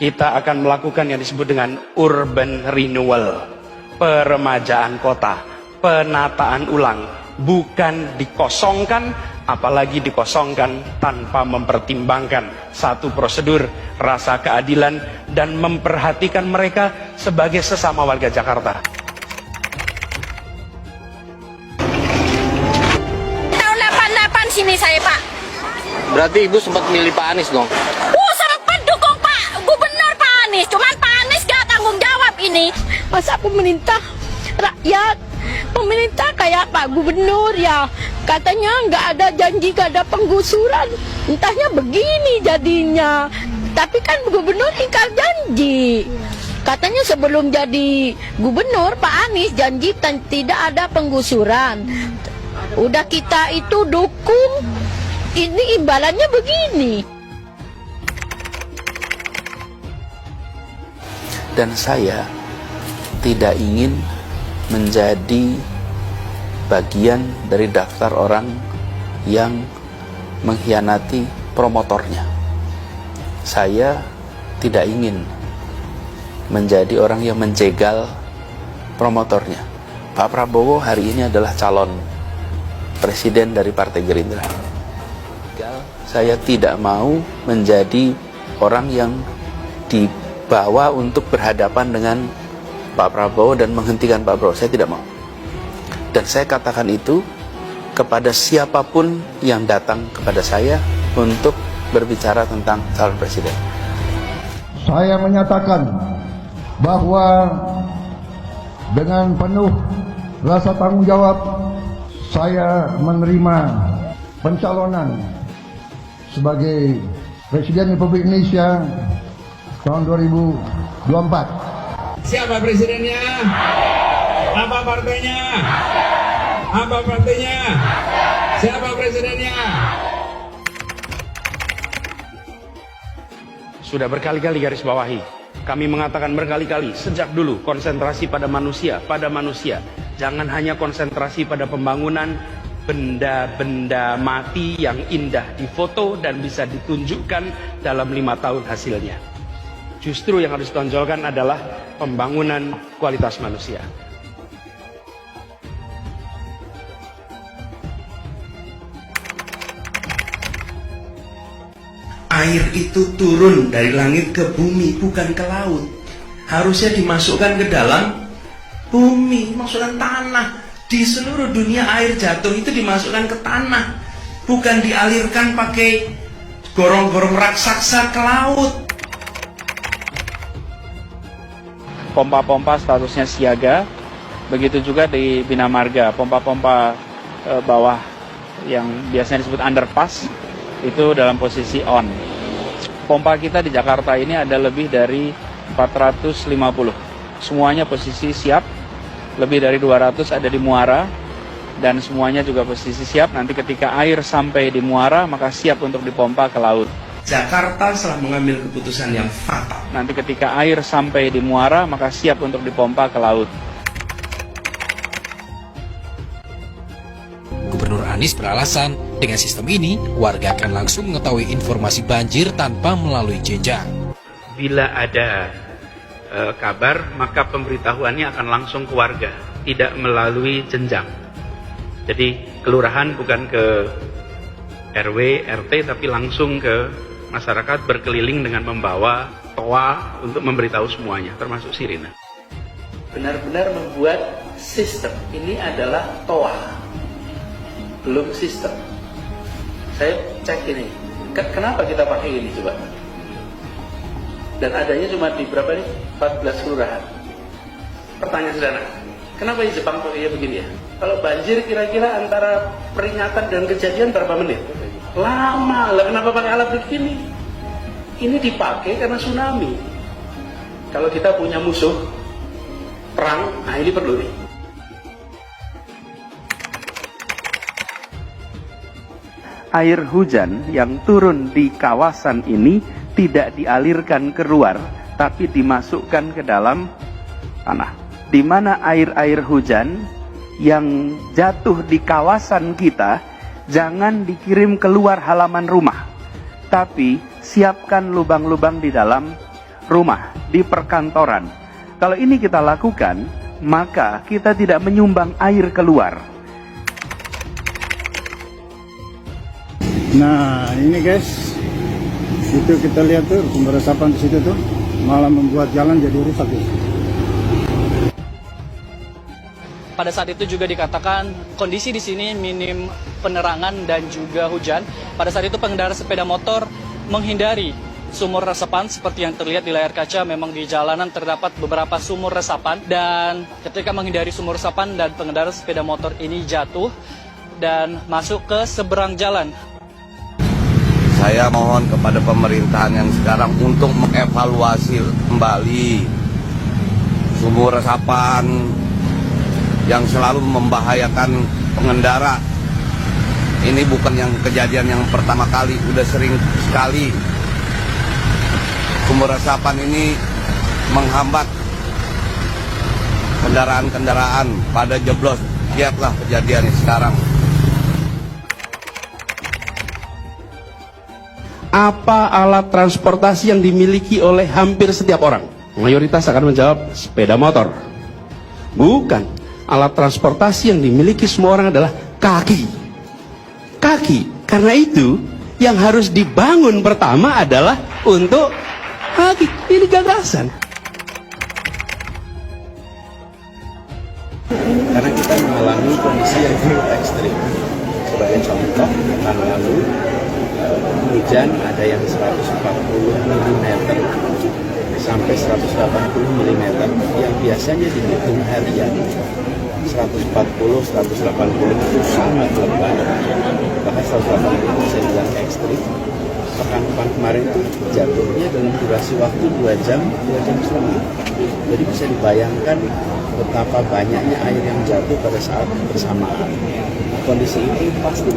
kita akan melakukan yang disebut dengan urban renewal, peremajaan kota, penataan ulang, bukan dikosongkan, apalagi dikosongkan tanpa mempertimbangkan satu prosedur, rasa keadilan, dan memperhatikan mereka sebagai sesama warga Jakarta. Tahun 88 sini saya, Pak. Berarti Ibu sempat milih Pak Anies dong? Sempat dukung Pak Gubernur Pak Anies, cuman Pak Anies gak tanggung jawab ini. Masa pemerintah rakyat, pemerintah kayak Pak Gubernur ya, katanya nggak ada janji, nggak ada penggusuran, entahnya begini jadinya. Tapi kan Gubernur ingkar janji, katanya sebelum jadi Gubernur Pak Anies janji tidak ada penggusuran. Udah kita itu dukung, ini imbalannya begini. Dan saya tidak ingin menjadi bagian dari daftar orang yang mengkhianati promotornya. Saya tidak ingin menjadi orang yang menjegal promotornya. Pak Prabowo hari ini adalah calon presiden dari Partai Gerindra. Saya tidak mau menjadi orang yang dibawa untuk berhadapan dengan Pak Prabowo dan menghentikan Pak Prabowo. Saya tidak mau. Dan saya katakan itu kepada siapapun yang datang kepada saya untuk berbicara tentang calon presiden. Saya menyatakan bahwa dengan penuh rasa tanggung jawab saya menerima pencalonan sebagai Presiden Republik Indonesia tahun 2024. Siapa presidennya? Apa partainya? Apa partainya? Siapa presidennya? Sudah berkali-kali garis bawahi, kami mengatakan berkali-kali sejak dulu, konsentrasi pada manusia, jangan hanya konsentrasi pada pembangunan benda-benda mati yang indah difoto dan bisa ditunjukkan dalam 5 tahun hasilnya. Justru yang harus ditonjolkan adalah pembangunan kualitas manusia. Air itu turun dari langit ke bumi, bukan ke laut. Harusnya dimasukkan ke dalam bumi, masukkan tanah. Di seluruh dunia air jatuh itu dimasukkan ke tanah, bukan dialirkan pakai gorong-gorong raksasa ke laut. Pompa-pompa statusnya siaga, begitu juga di Bina Marga, pompa-pompa bawah yang biasanya disebut underpass itu dalam posisi on. Pompa kita di Jakarta ini ada lebih dari 450, semuanya posisi siap, lebih dari 200 ada di muara, dan semuanya juga posisi siap, nanti ketika air sampai di muara maka siap untuk dipompa ke laut. Jakarta telah mengambil keputusan yang fatal. Nanti ketika air sampai di muara, maka siap untuk dipompa ke laut. Gubernur Anies beralasan, dengan sistem ini, warga akan langsung mengetahui informasi banjir tanpa melalui jenjang. Bila ada kabar, maka pemberitahuannya akan langsung ke warga, tidak melalui jenjang. Jadi kelurahan bukan ke RW, RT, tapi langsung ke masyarakat, berkeliling dengan membawa toa untuk memberitahu semuanya, termasuk sirine. Benar-benar membuat sistem. Ini adalah toa, belum sistem. Saya cek ini, kenapa kita pakai ini coba? Dan adanya cuma di berapa nih? 14 kelurahan. Pertanyaan sederhana, kenapa di Jepang pakai begini ya? Kalau banjir kira-kira antara peringatan dan kejadian berapa menit? Lama lah, kenapa pakai alat begini? Ini dipakai karena tsunami. Kalau kita punya musuh perang, nah ini perlu nih. Air hujan yang turun di kawasan ini tidak dialirkan keluar, tapi dimasukkan ke dalam tanah. Di mana air-air hujan yang jatuh di kawasan kita jangan dikirim keluar halaman rumah, tapi siapkan lubang-lubang di dalam rumah, di perkantoran. Kalau ini kita lakukan, maka kita tidak menyumbang air keluar. Nah ini guys, itu kita lihat tuh sumber resapan di situ tuh malah membuat jalan jadi rusak guys. Pada saat itu juga dikatakan kondisi di sini minim penerangan dan juga hujan. Pada saat itu pengendara sepeda motor menghindari sumur resapan seperti yang terlihat di layar kaca. Memang di jalanan terdapat beberapa sumur resapan dan ketika menghindari sumur resapan dan pengendara sepeda motor ini jatuh dan masuk ke seberang jalan. Saya mohon kepada pemerintahan yang sekarang untuk mengevaluasi kembali sumur resapan yang selalu membahayakan pengendara. Ini bukan yang kejadian yang pertama kali, udah sering sekali sumur resapan ini menghambat kendaraan-kendaraan pada jeblos. Lihatlah kejadian sekarang. Apa alat transportasi yang dimiliki oleh hampir setiap orang? Mayoritas akan menjawab sepeda motor. Bukan. Alat transportasi yang dimiliki semua orang adalah kaki. Kaki. Karena itu yang harus dibangun pertama adalah untuk kaki. Ini gagasan. Karena kita mengalami kondisi yang cukup ekstrim. Sebagai contoh, tahun lalu hujan ada yang 140 mm sampai 180 mm yang biasanya dihitung harian. 140, 180 itu sangat lebat, bahkan 180 bisa dibilang ekstrim. Pekan kemarin itu jatuhnya dalam durasi waktu 2 jam setengah. Jadi bisa dibayangkan betapa banyaknya air yang jatuh pada saat bersamaan. Kondisi ini pasti